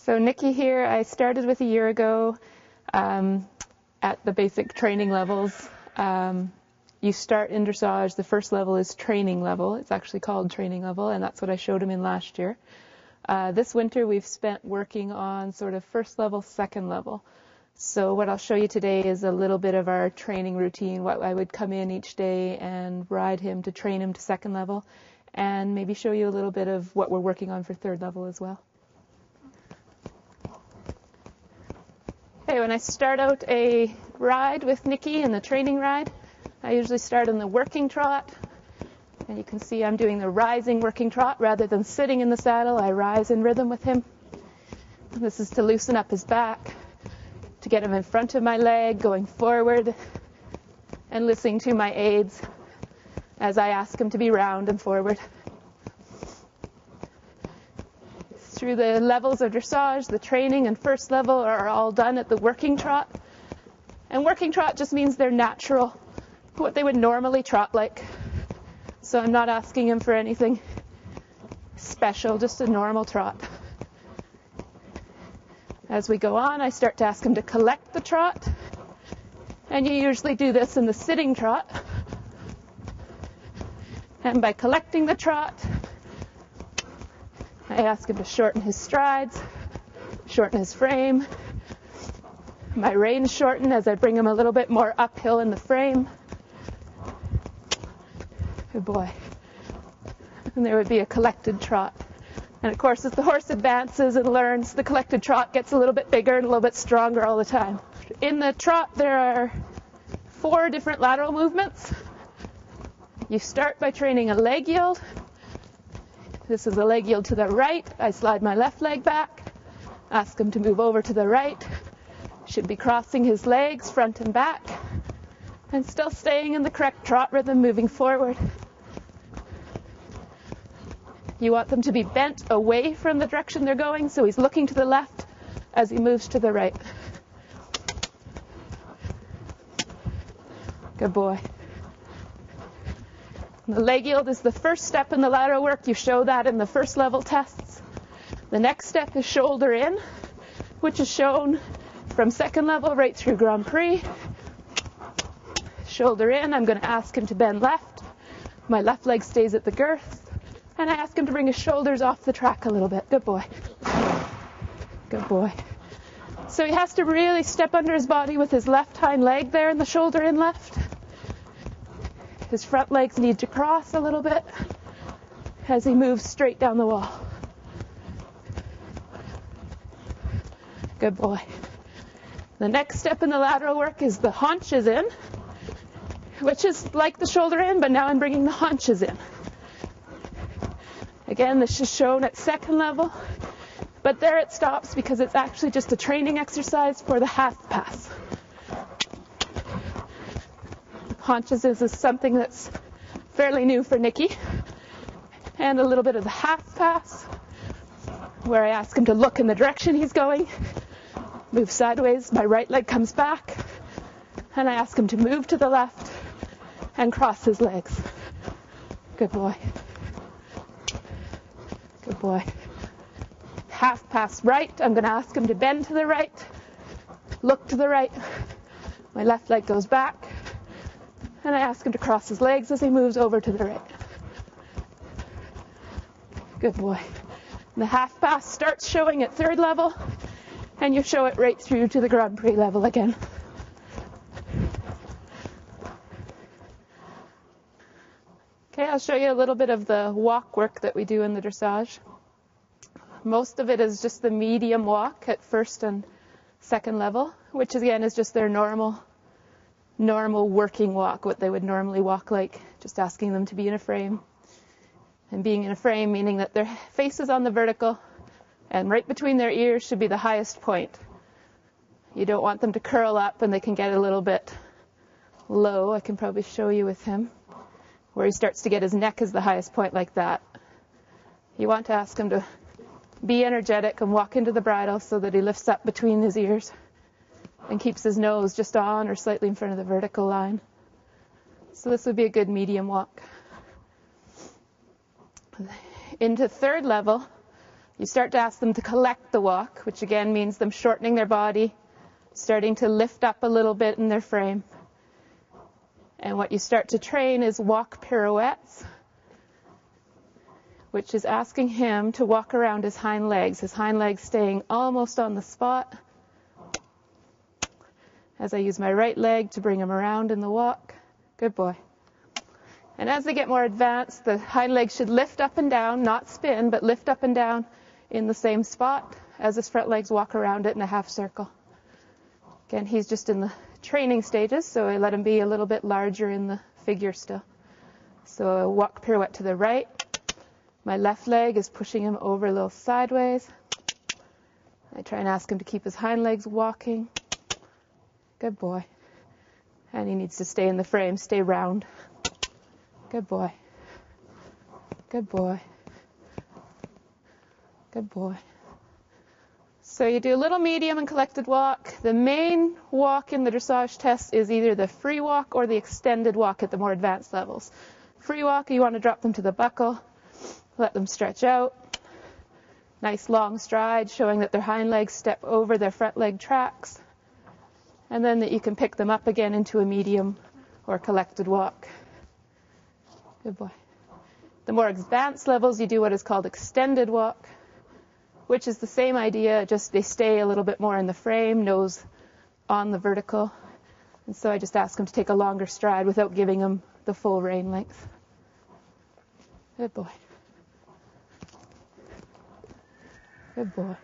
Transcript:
So Nikki here, I started with a year ago at the basic training levels. You start in dressage, the first level is training level. It's actually called training level, and that's what I showed him in last year. This winter we've spent working on sort of first level, second level. So what I'll show you today is a little bit of our training routine, what I would come in each day and ride him to train him to second level, and maybe show you a little bit of what we're working on for third level as well. Okay, when I start out a ride with Nikki in the training ride, I usually start in the working trot. And you can see I'm doing the rising working trot rather than sitting in the saddle. I rise in rhythm with him. This is to loosen up his back, to get him in front of my leg, going forward, and listening to my aids as I ask him to be round and forward. Through the levels of dressage, the training and first level are all done at the working trot. And working trot just means they're natural, what they would normally trot like. So I'm not asking him for anything special, just a normal trot. As we go on, I start to ask him to collect the trot. And you usually do this in the sitting trot. And by collecting the trot, I ask him to shorten his strides, shorten his frame. My reins shorten as I bring him a little bit more uphill in the frame. Good boy. And there would be a collected trot. And of course, as the horse advances and learns, the collected trot gets a little bit bigger and a little bit stronger all the time. In the trot, there are 4 different lateral movements. You start by training a leg yield. This is a leg yield to the right. I slide my left leg back, ask him to move over to the right. Should be crossing his legs front and back, and still staying in the correct trot rhythm, moving forward. You want them to be bent away from the direction they're going, so he's looking to the left as he moves to the right. Good boy. The leg yield is the first step in the lateral work. You show that in the first level tests. The next step is shoulder in, which is shown from second level right through Grand Prix. Shoulder in, I'm going to ask him to bend left. My left leg stays at the girth. And I ask him to bring his shoulders off the track a little bit. Good boy. Good boy. So he has to really step under his body with his left hind leg there in the shoulder in left. His front legs need to cross a little bit as he moves straight down the wall. Good boy. The next step in the lateral work is the haunches in, which is like the shoulder in, but now I'm bringing the haunches in. Again, this is shown at second level, but there it stops because it's actually just a training exercise for the half pass. Haunches is something that's fairly new for Nikki. And a little bit of the half pass, where I ask him to look in the direction he's going, move sideways, my right leg comes back, and I ask him to move to the left and cross his legs. Good boy. Good boy. Half pass right, I'm going to ask him to bend to the right, look to the right, my left leg goes back, and I ask him to cross his legs as he moves over to the right. Good boy. The half pass starts showing at third level, and you show it right through to the Grand Prix level again. Okay, I'll show you a little bit of the walk work that we do in the dressage. Most of it is just the medium walk at first and second level, which again is just their normal working walk, what they would normally walk like, just asking them to be in a frame. And being in a frame meaning that their face is on the vertical and right between their ears should be the highest point. You don't want them to curl up and they can get a little bit low. I can probably show you with him where he starts to get his neck as the highest point like that. You want to ask him to be energetic and walk into the bridle so that he lifts up between his ears and keeps his nose just on or slightly in front of the vertical line. So this would be a good medium walk. Into third level, You start to ask them to collect the walk, which again means them shortening their body, starting to lift up a little bit in their frame. And what you start to train is walk pirouettes, which is asking him to walk around his hind legs staying almost on the spot, as I use my right leg to bring him around in the walk. Good boy. And as they get more advanced, the hind leg should lift up and down, not spin, but lift up and down in the same spot as his front legs walk around it in a half circle. Again, he's just in the training stages, so I let him be a little bit larger in the figure still. So a walk pirouette to the right. My left leg is pushing him over a little sideways. I try and ask him to keep his hind legs walking. Good boy. And he needs to stay in the frame, stay round. Good boy. Good boy. Good boy. So you do a little medium and collected walk. The main walk in the dressage test is either the free walk or the extended walk at the more advanced levels. Free walk, you want to drop them to the buckle, let them stretch out. Nice long stride, showing that their hind legs step over their front leg tracks. And then that you can pick them up again into a medium or collected walk. Good boy. The more advanced levels, you do what is called extended walk, which is the same idea, just they stay a little bit more in the frame, nose on the vertical. And so I just ask them to take a longer stride without giving them the full rein length. Good boy. Good boy.